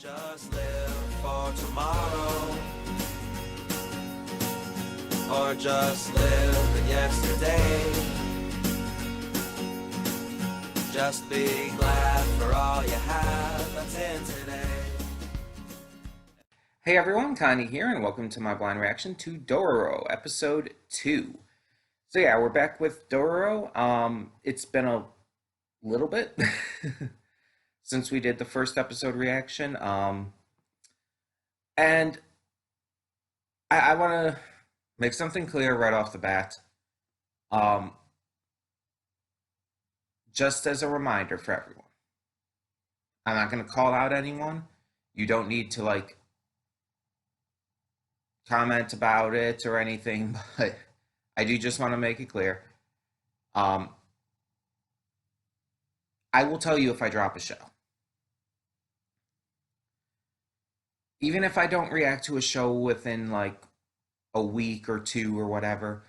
Don't just live for tomorrow, or just live in yesterday. Just be glad for all you have that's in today. Hey everyone, Connie here, and welcome to my blind reaction to Dororo Episode 2. So yeah, we're back with Dororo. It's been a little bit since we did the first episode reaction. And I want to make something clear right off the bat. Um, just as a reminder for everyone, I'm not going to call out anyone. You don't need to comment about it or anything, but I do just want to make it clear. I will tell you if I drop a show. Even if I don't react to a show within like a week or two or whatever,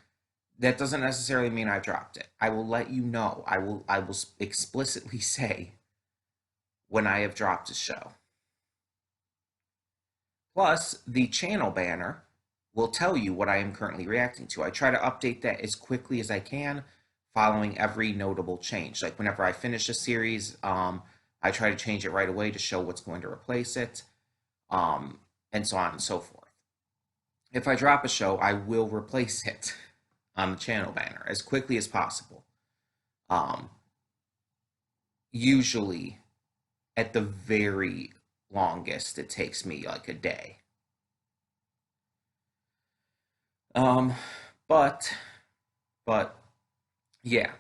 that doesn't necessarily mean I dropped it. I will let you know. I will explicitly say when I have dropped a show. Plus, the channel banner will tell you what I am currently reacting to. I try to update that as quickly as I can, following every notable change. Like whenever I finish a series, I try to change it right away to show what's going to replace it, and so on and so forth. If I drop a show, I will replace it on the channel banner as quickly as possible. Usually, at the very longest, it takes me like a day. But yeah.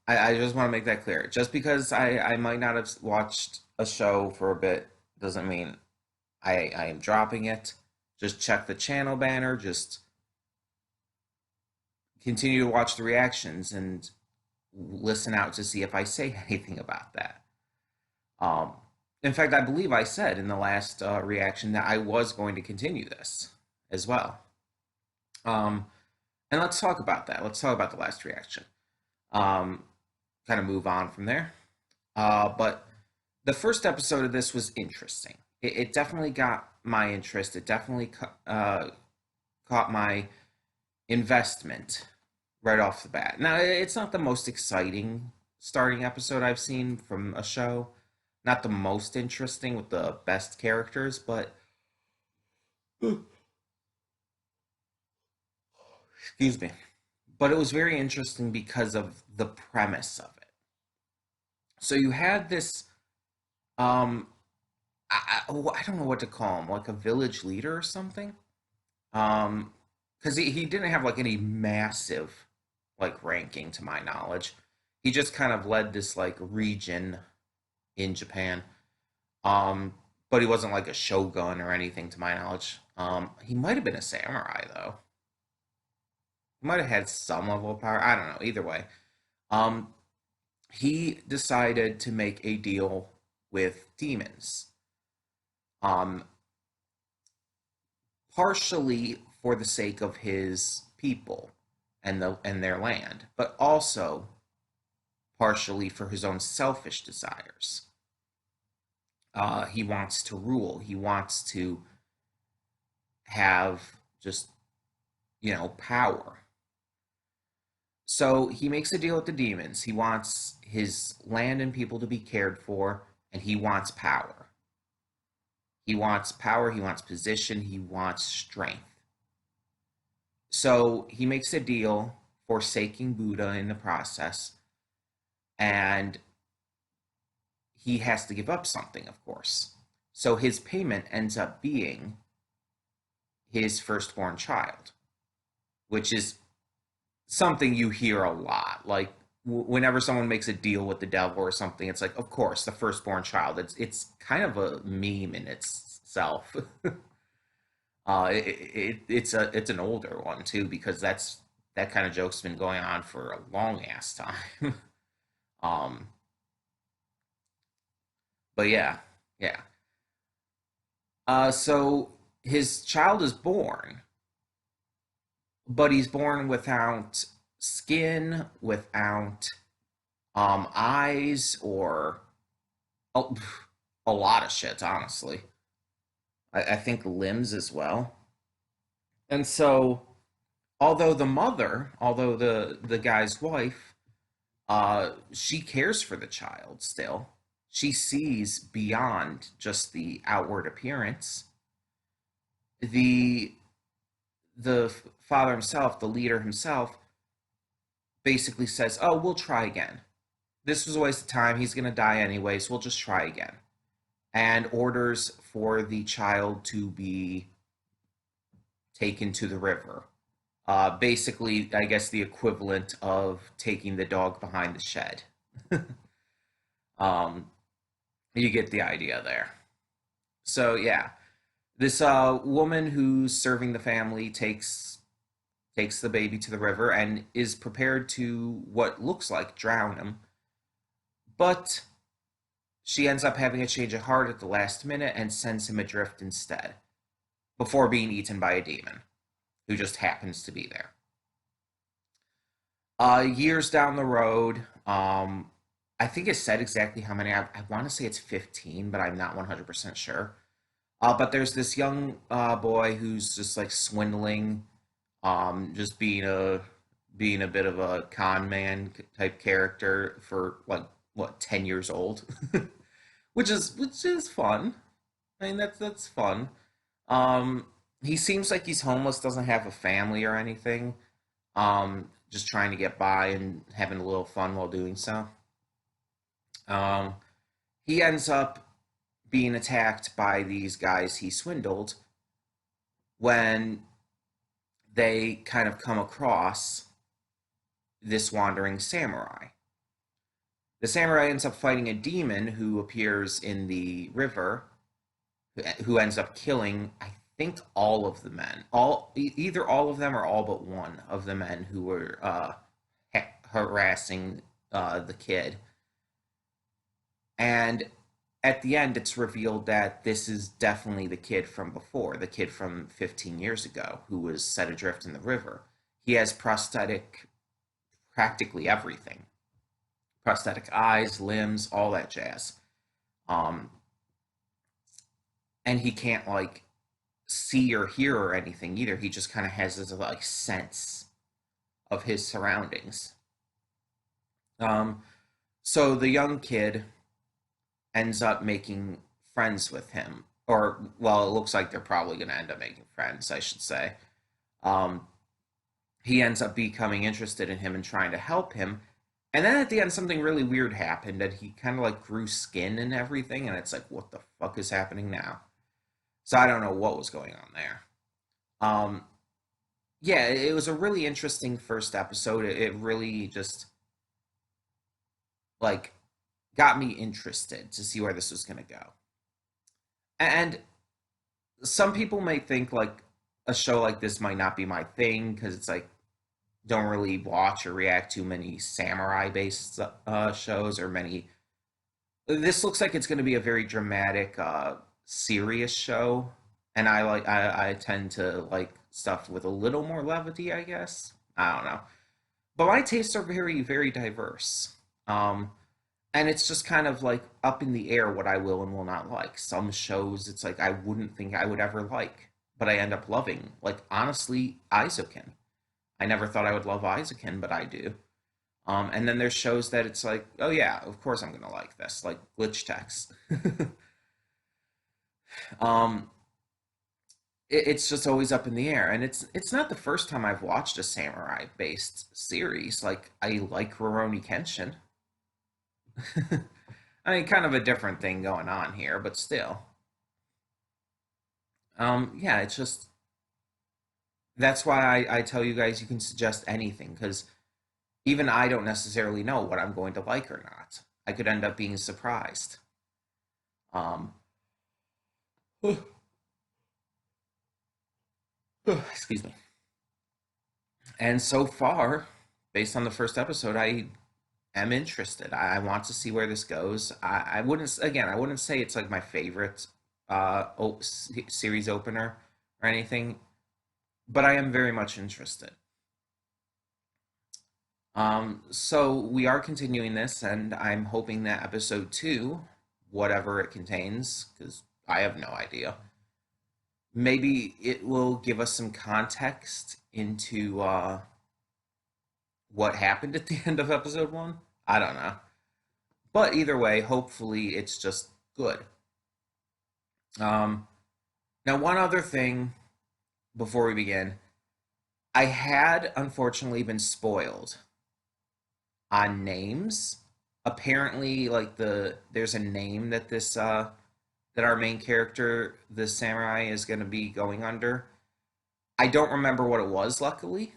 I just want to make that clear. Just because I might not have watched a show for a bit doesn't mean I am dropping it. Just check the channel banner. Just continue to watch the reactions and listen out to see if I say anything about that. Um, in fact, I believe I said in the last reaction that I was going to continue this as well. Um, and let's talk about that. Let's talk about the last reaction. Um, Kind of move on from there. But the first episode of this was interesting. It definitely got my interest. It definitely caught my investment right off the bat. Now, it's not the most exciting starting episode I've seen from a show. Not the most interesting with the best characters, but excuse me. But it was very interesting because of the premise of it. So you had this um I don't know what to call him, like a village leader or something. Because he didn't have like any massive like ranking to my knowledge. He just kind of led this like region in Japan. Um, but he wasn't like a shogun or anything to my knowledge. He might have been a samurai though. He might have had some level of power. I don't know. Either way, um, he decided to make a deal with demons. Um, Partially for the sake of his people and their land, but also partially for his own selfish desires. He wants to rule. He wants to have just power. So he makes a deal with the demons. He wants his land and people to be cared for, and he wants power. He wants power, he wants position, he wants strength. So he makes a deal, forsaking Buddha in the process, and he has to give up something, of course. So his payment ends up being his firstborn child, which is something you hear a lot. Like whenever someone makes a deal with the devil or something, it's like, of course, the firstborn child. It's kind of a meme in itself. It's an older one too because that kind of joke's been going on for a long ass time. um, but yeah, yeah. So his child is born, but he's born without skin, without eyes, or oh, a lot of shit, honestly. I think limbs as well. And so, although the guy's wife, she cares for the child still. She sees beyond just the outward appearance. The the father himself, the leader himself, basically says, "Oh, we'll try again. This was a waste of time. He's gonna die anyways. We'll just try again." And orders for the child to be taken to the river. Basically, I guess the equivalent of taking the dog behind the shed. um, you get the idea there. So yeah, this woman who's serving the family takes the baby to the river and is prepared to what looks like drown him, but she ends up having a change of heart at the last minute and sends him adrift instead, before being eaten by a demon who just happens to be there. Years down the road, I think it said exactly how many. I want to say it's 15, but I'm not 100% sure. But there's this young boy who's just like swindling, just being a bit of a con man type character for like what 10 years old, which is fun. I mean that's fun. Um, he seems like he's homeless, doesn't have a family or anything. Just trying to get by and having a little fun while doing so. Um, he ends up being attacked by these guys he swindled when they kind of come across this wandering samurai. The samurai ends up fighting a demon who appears in the river, who ends up killing, I think, all of the men. Either all of them or all but one of the men who were harassing the kid. And at the end, it's revealed that this is definitely the kid from before, the kid from 15 years ago who was set adrift in the river. He has practically everything, prosthetic eyes, limbs, all that jazz. Um, and he can't like see or hear or anything either. He just kind of has this like sense of his surroundings. Um, so the young kid ends up making friends with him, or well, it looks like they're probably going to end up making friends, I should say. Um, he ends up becoming interested in him and trying to help him. And then at the end, something really weird happened, and he kind of like grew skin and everything, and it's like, what the fuck is happening now? So I don't know what was going on there. Um, yeah, it was a really interesting first episode. It really just like got me interested to see where this was going to go. And some people may think like a show like this might not be my thing because it's like don't really watch or react to many samurai based shows or many. This looks like it's going to be a very dramatic, serious show, and I tend to like stuff with a little more levity, I guess. I don't know, but my tastes are very diverse. Um, and it's just kind of like up in the air what I will and will not like. Some shows it's like I wouldn't think I would ever like, but I end up loving. Like honestly, Isoken. I never thought I would love Isoken, but I do. And then there's shows that it's like, oh yeah, of course I'm gonna like this, like Glitch Text. um, it's just always up in the air, and it's not the first time I've watched a samurai based series. Like I like Rurouni Kenshin. I mean, kind of a different thing going on here, but still. Yeah, it's just that's why I tell you guys you can suggest anything because even I don't necessarily know what I'm going to like or not. I could end up being surprised. Um, excuse me. And so far, based on the first episode, I am interested. I want to see where this goes. I wouldn't, again, I wouldn't say it's like my favorite series opener or anything, but I am very much interested. So we are continuing this, and I'm hoping that episode two whatever it contains, because I have no idea. Maybe it will give us some context into what happened at the end of episode one. I don't know. But either way, hopefully it's just good. Um, Now, one other thing before we begin, I had unfortunately been spoiled on names. Apparently, like there's a name that this that our main character, the samurai, is going to be going under. I don't remember what it was, luckily,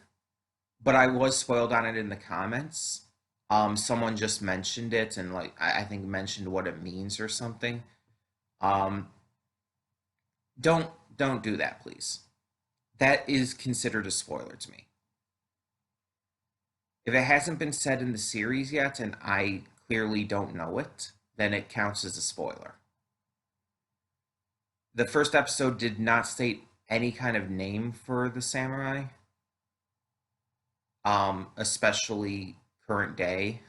but I was spoiled on it in the comments. Someone just mentioned it and like I think mentioned what it means or something. Um, don't don't do that, please. That is considered a spoiler to me. If it hasn't been said in the series yet and I clearly don't know it, then it counts as a spoiler. The first episode did not state any kind of name for the samurai, especially current day.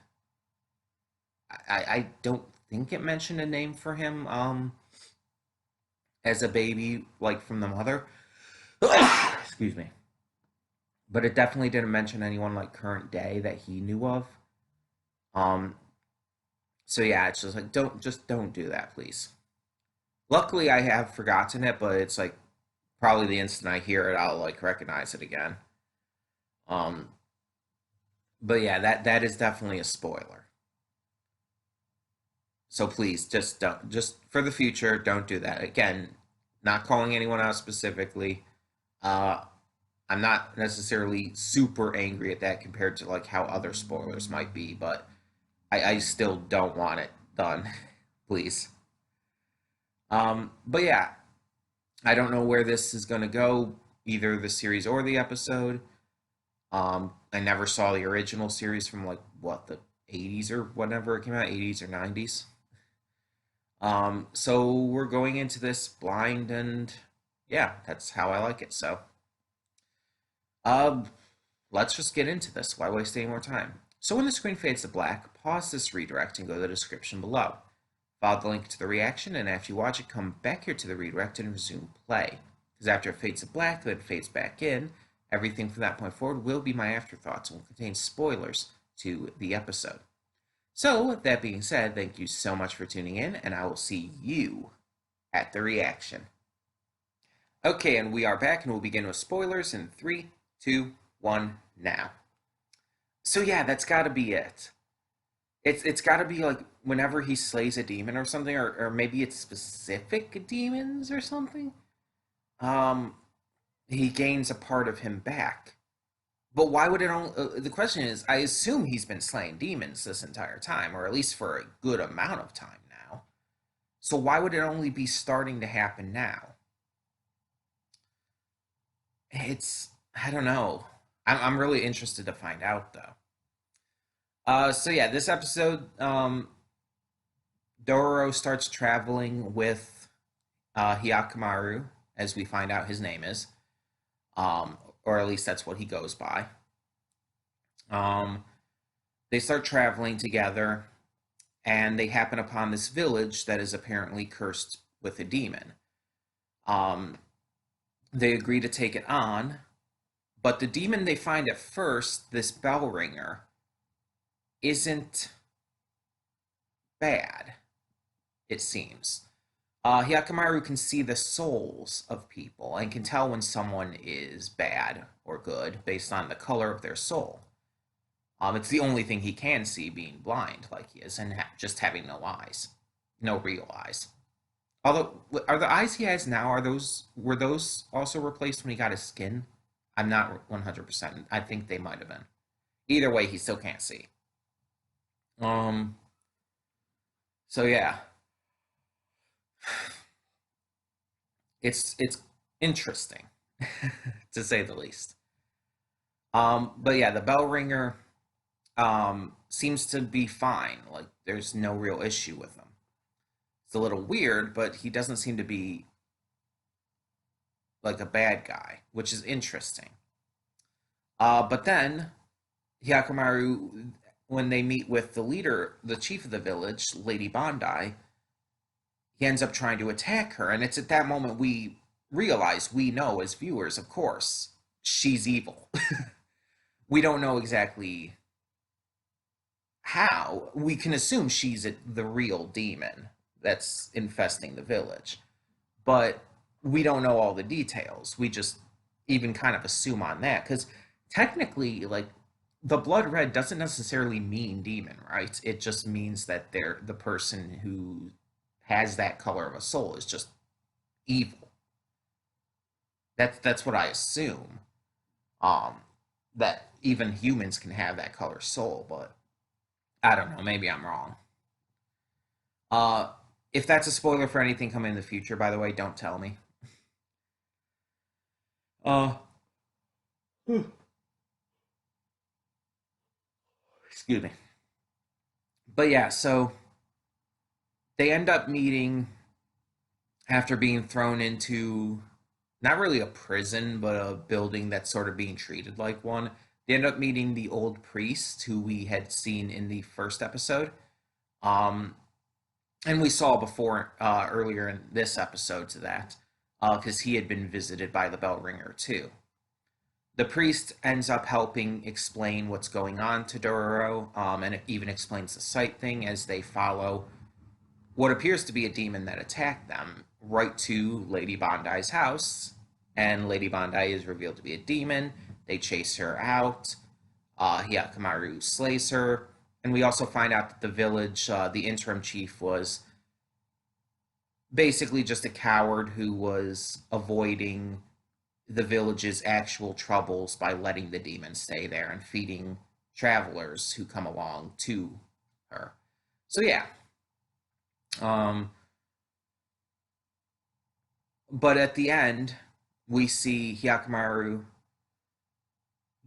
I don't think it mentioned a name for him as a baby, like from the mother. Excuse me. But it definitely didn't mention anyone like current day that he knew of. Um, so yeah, it's just like don't do that, please. Luckily, I have forgotten it, but it's like probably the instant I hear it, I'll like recognize it again. Um, but yeah, that is definitely a spoiler. So please, just don't, just for the future, don't do that. Again, not calling anyone out specifically. Uh, I'm not necessarily super angry at that compared to like how other spoilers might be, but I still don't want it done. Please. But yeah, I don't know where this is going to go, either the series or the episode. I never saw the original series from like what the 80s or whatever it came out, 80s or 90s. So we're going into this blind, and yeah, that's how I like it. So, um, let's just get into this. Why waste any more time? So when the screen fades to black, pause this redirect and go to the description below. Follow the link to the reaction, and after you watch it, come back here to the redirect and resume play. Because after it fades to black, then it fades back in, everything from that point forward will be my afterthoughts and will contain spoilers to the episode. So, with that being said, thank you so much for tuning in, and I will see you at the reaction. Okay, and we are back, and we'll begin with spoilers in 3, 2, 1, now. So yeah, that's got to be it. It's got to be like whenever he slays a demon or something, or maybe it's specific demons or something. Um, he gains a part of him back. But why would it only? The question is, I assume he's been slaying demons this entire time, or at least for a good amount of time now. So why would it only be starting to happen now? It's I don't know. I'm really interested to find out though. So yeah, this episode, Dororo starts traveling with Hyakkimaru, as we find out his name is, or at least that's what he goes by. Um, they start traveling together, and they happen upon this village that is apparently cursed with a demon. Um, they agree to take it on, but the demon they find at first, this bell ringer, isn't bad, it seems. Hyakkimaru can see the souls of people and can tell when someone is bad or good based on the color of their soul. It's the only thing he can see, being blind like he is, and just having no eyes, no real eyes. Although, are the eyes he has now, were those also replaced when he got his skin? I'm not 100%. I think they might have been. Either way, he still can't see. Um. So yeah, it's interesting to say the least. But yeah, the bell ringer seems to be fine. Like there's no real issue with him. It's a little weird, but he doesn't seem to be like a bad guy, which is interesting. But then Hyakumaru, when they meet with the leader, the chief of the village, Lady Bandai, he ends up trying to attack her. And it's at that moment we realize, we know as viewers, of course, she's evil. We don't know exactly how. We can assume she's the real demon that's infesting the village, but we don't know all the details. We just even kind of assume on that because technically, like, the blood red doesn't necessarily mean demon, right? It just means that they're the person who has that color of a soul is just evil. That's what I assume. Um, that even humans can have that color soul, but I don't know. Maybe I'm wrong. Uh, if that's a spoiler for anything coming in the future, by the way, don't tell me. Uh, excuse me. But yeah, so they end up meeting after being thrown into not really a prison, but a building that's sort of being treated like one. They end up meeting the old priest who we had seen in the first episode. Um, and we saw before earlier in this episode to that, because he had been visited by the bell ringer too. The priest ends up helping explain what's going on to Dororo, and it even explains the sight thing as they follow what appears to be a demon that attacked them right to Lady Bondi's house. And Lady Bondi is revealed to be a demon. They chase her out. Hyakkimaru slays her. And we also find out that the village, the interim chief, was basically just a coward who was avoiding the village's actual troubles by letting the demon stay there and feeding travelers who come along to her. So yeah. Um, but at the end, we see Hyakumaru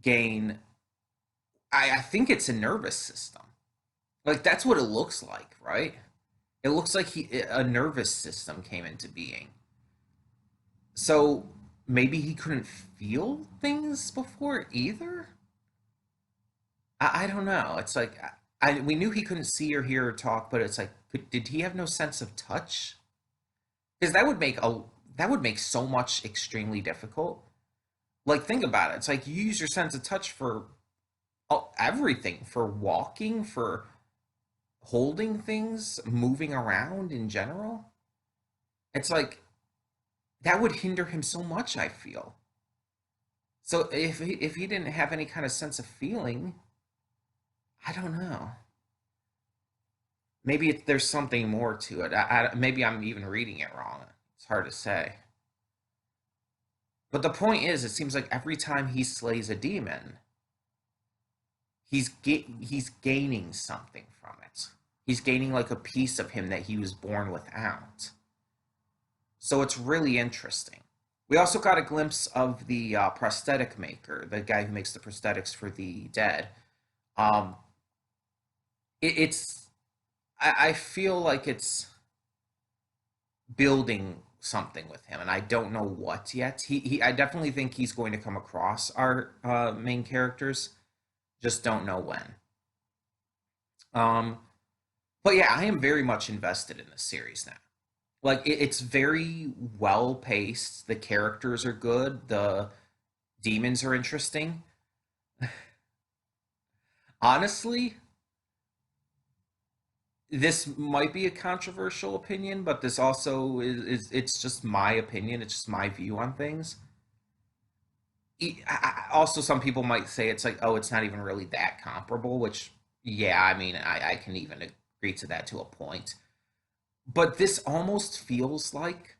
gain. I think it's a nervous system. Like that's what it looks like, right? It looks like a nervous system came into being. So maybe he couldn't feel things before either. I don't know. It's like we knew he couldn't see or hear or talk, but it's like, did he have no sense of touch? Because that would make so much extremely difficult. Like think about it. It's like you use your sense of touch for everything, for walking, for holding things, moving around in general. It's like that would hinder him so much, I feel. So if he didn't have any kind of sense of feeling, I don't know. Maybe there's something more to it. Maybe I'm even reading it wrong. It's hard to say. But the point is, it seems like every time he slays a demon, he's gaining something from it. He's gaining like a piece of him that he was born without. So it's really interesting. We also got a glimpse of the prosthetic maker, the guy who makes the prosthetics for the dead. Um, it's I feel like it's building something with him, and I don't know what yet. I definitely think he's going to come across our main characters. Just don't know when. Um, but yeah, I am very much invested in this series now. Like it's very well paced. The characters are good. The demons are interesting. Honestly, this might be a controversial opinion, but this also is it's just my opinion. It's just my view on things. Also, some people might say it's like, oh, it's not even really that comparable, which, yeah, I mean, I can even agree to that to a point. But this almost feels like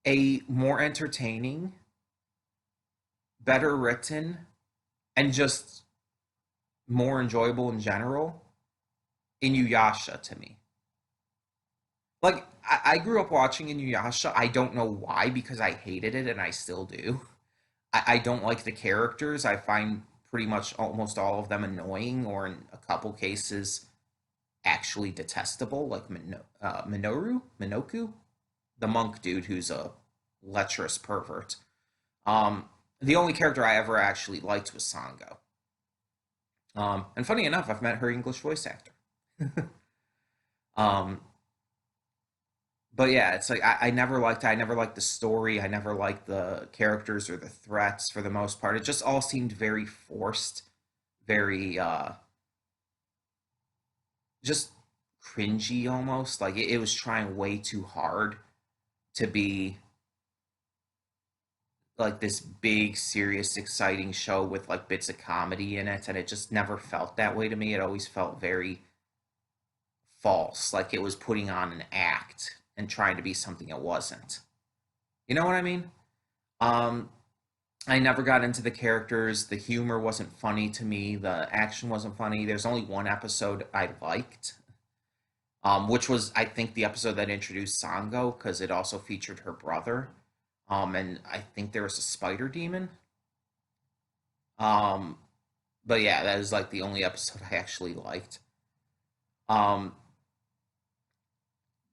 a more entertaining, better written, and just more enjoyable in general Inuyasha to me. Like I grew up watching Inuyasha. I don't know why because I hated it and I still do. I don't like the characters. I find pretty much almost all of them annoying, or in a couple cases, actually detestable. Like Minoku, the monk dude who's a lecherous pervert. Um, the only character I ever actually liked was Sango. And funny enough, I've met her English voice actor. um, but yeah, it's like I never liked the story. I never liked the characters or the threats for the most part. It just all seemed very forced, very just cringy almost. Like it was trying way too hard to be like this big, serious, exciting show with like bits of comedy in it, and it just never felt that way to me. It always felt very false, like it was putting on an act and trying to be something it wasn't. You know what I mean? Um, I never got into the characters. The humor wasn't funny to me. The action wasn't funny. There's only one episode I liked, which was, I think, the episode that introduced Sango because it also featured her brother. And I think there was a spider demon. Um, but yeah, that is like the only episode I actually liked. Um,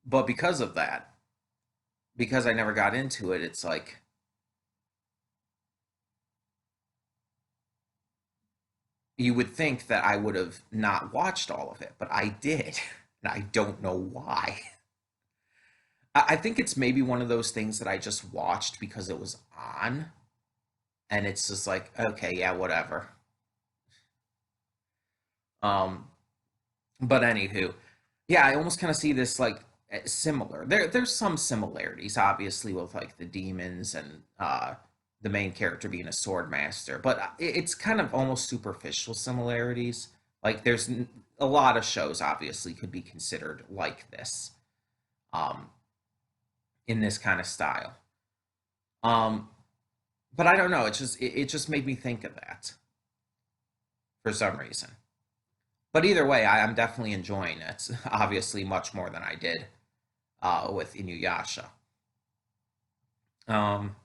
but because of that, because I never got into it, it's like you would think that I would have not watched all of it, but I did. And I don't know why. I think it's maybe one of those things that I just watched because it was on, and it's just like, okay, yeah, whatever. Um, but anywho, yeah, I almost kind of see this like similar. There's some similarities, obviously, with like the demons and the main character being a sword master, but it's kind of almost superficial similarities. Like a lot of shows obviously could be considered like this, um, in this kind of style. Um, but I don't know. It just made me think of that for some reason. But either way, I'm definitely enjoying it. Obviously, much more than I did with Inuyasha. Um,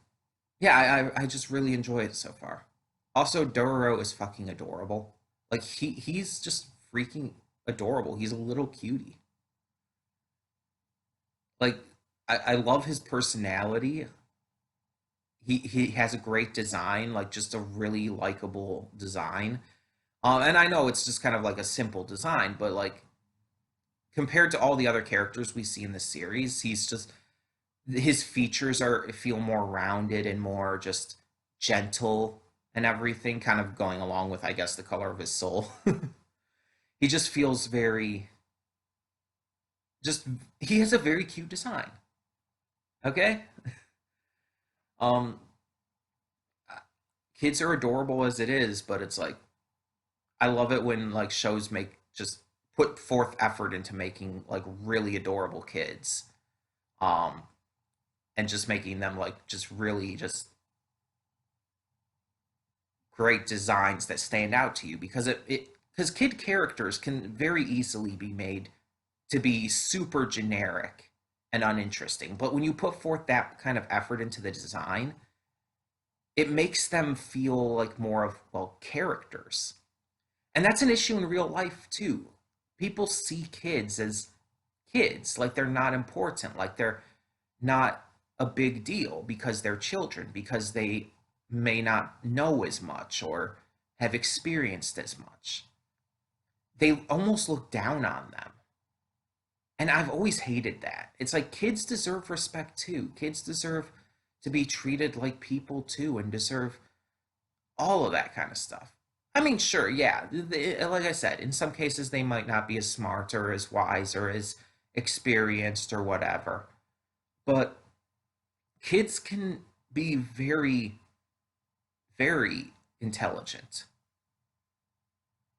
yeah, I just really enjoy it so far. Also, Dororo is fucking adorable. Like he's just freaking adorable. He's a little cutie. Like I love his personality. He has a great design, like just a really likable design. And I know it's just kind of like a simple design, but like compared to all the other characters we see in the series, he's just his features are feel more rounded and more just gentle and everything, kind of going along with I guess the color of his soul. He just feels very just he has a very cute design. Okay? Um kids are adorable as it is, but it's like I love it when like shows make just put forth effort into making like really adorable kids. Um and just making them like just really just great designs that stand out to you because it because kid characters can very easily be made to be super generic and uninteresting. But when you put forth that kind of effort into the design, it makes them feel like more of, well, characters. And that's an issue in real life too. People see kids as kids, like they're not important, like they're not a big deal because they're children, because they may not know as much or have experienced as much. They almost look down on them. And I've always hated that. It's like kids deserve respect too. Kids deserve to be treated like people too and deserve all of that kind of stuff. I mean, sure, yeah. Like I said, in some cases they might not be as smart or as wise or as experienced or whatever. But kids can be very, very intelligent.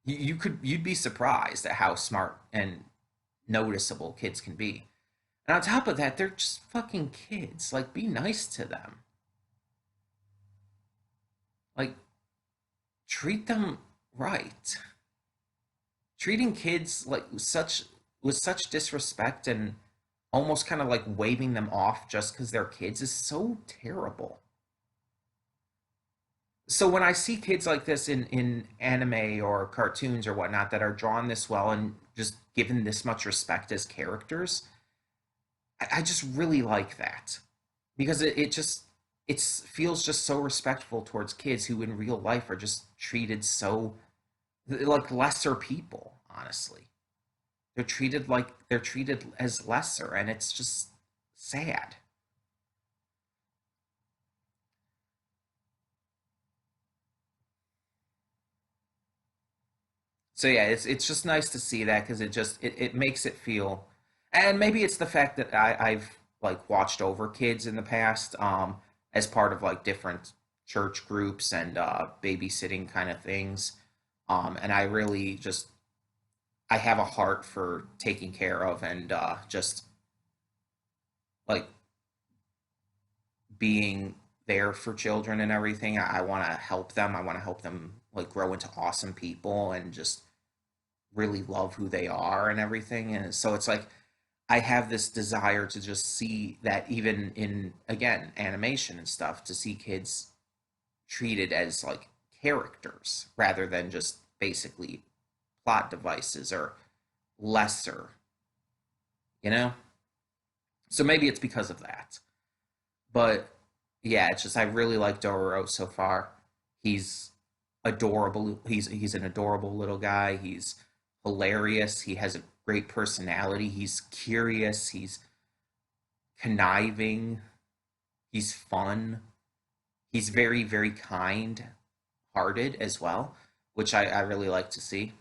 You'd be surprised at how smart and noticeable kids can be. And on top of that, they're just fucking kids. Like, be nice to them. Like, treat them right. Treating kids like such with such disrespect and almost kind of like waving them off just because they're kids is so terrible. So when I see kids like this in anime or cartoons or whatnot that are drawn this well and just given this much respect as characters, I just really like that because it just it feels just so respectful towards kids who in real life are just treated so like lesser people. Honestly, they're treated as lesser, and it's just sad. So yeah, it's just nice to see that because it makes it feel, and maybe it's the fact that I've like watched over kids in the past, as part of like different church groups and babysitting kind of things, and I really just I have a heart for taking care of and just like being there for children and everything. I want to help them. I want to help them like grow into awesome people and just really love who they are and everything. And so it's like I have this desire to just see that even in again animation and stuff to see kids treated as like characters rather than just basically plot devices or lesser, you know? So maybe it's because of that. But yeah, it's just I really like Dororo so far. He's adorable. He's an adorable little guy. He's hilarious. He has a great personality. He's curious. He's conniving. He's fun. He's very, very kind hearted as well, which I really like to see,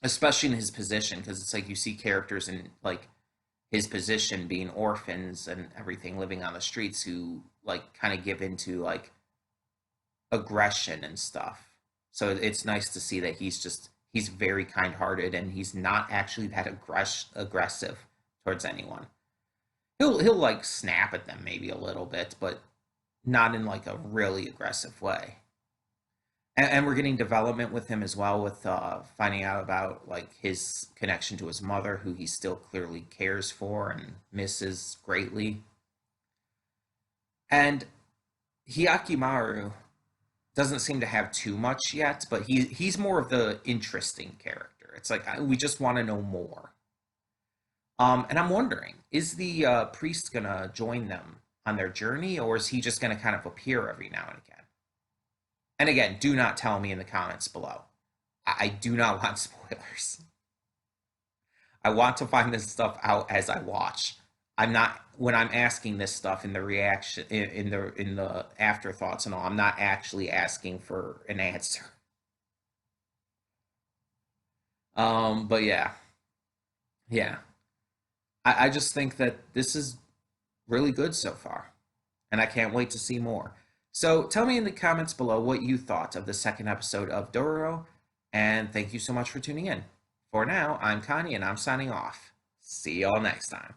especially in his position, because it's like you see characters in like his position being orphans and everything living on the streets who like kind of give into like aggression and stuff. So it's nice to see that he's very kind-hearted and he's not actually that aggressive towards anyone. He'll like snap at them maybe a little bit, but not in like a really aggressive way. And we're getting development with him as well, with finding out about like his connection to his mother, who he still clearly cares for and misses greatly. And Hyakkimaru doesn't seem to have too much yet, but he's more of the interesting character. It's like we just want to know more. And I'm wondering, is the priest gonna join them on their journey, or is he just gonna kind of appear every now and again? And again, do not tell me in the comments below. I do not want spoilers. I want to find this stuff out as I watch. I'm not when I'm asking this stuff in the reaction in the afterthoughts and all. I'm not actually asking for an answer. But yeah, yeah. I just think that this is really good so far, and I can't wait to see more. So tell me in the comments below what you thought of the second episode of Dororo, and thank you so much for tuning in. For now, I'm Connie, and I'm signing off. See y'all next time.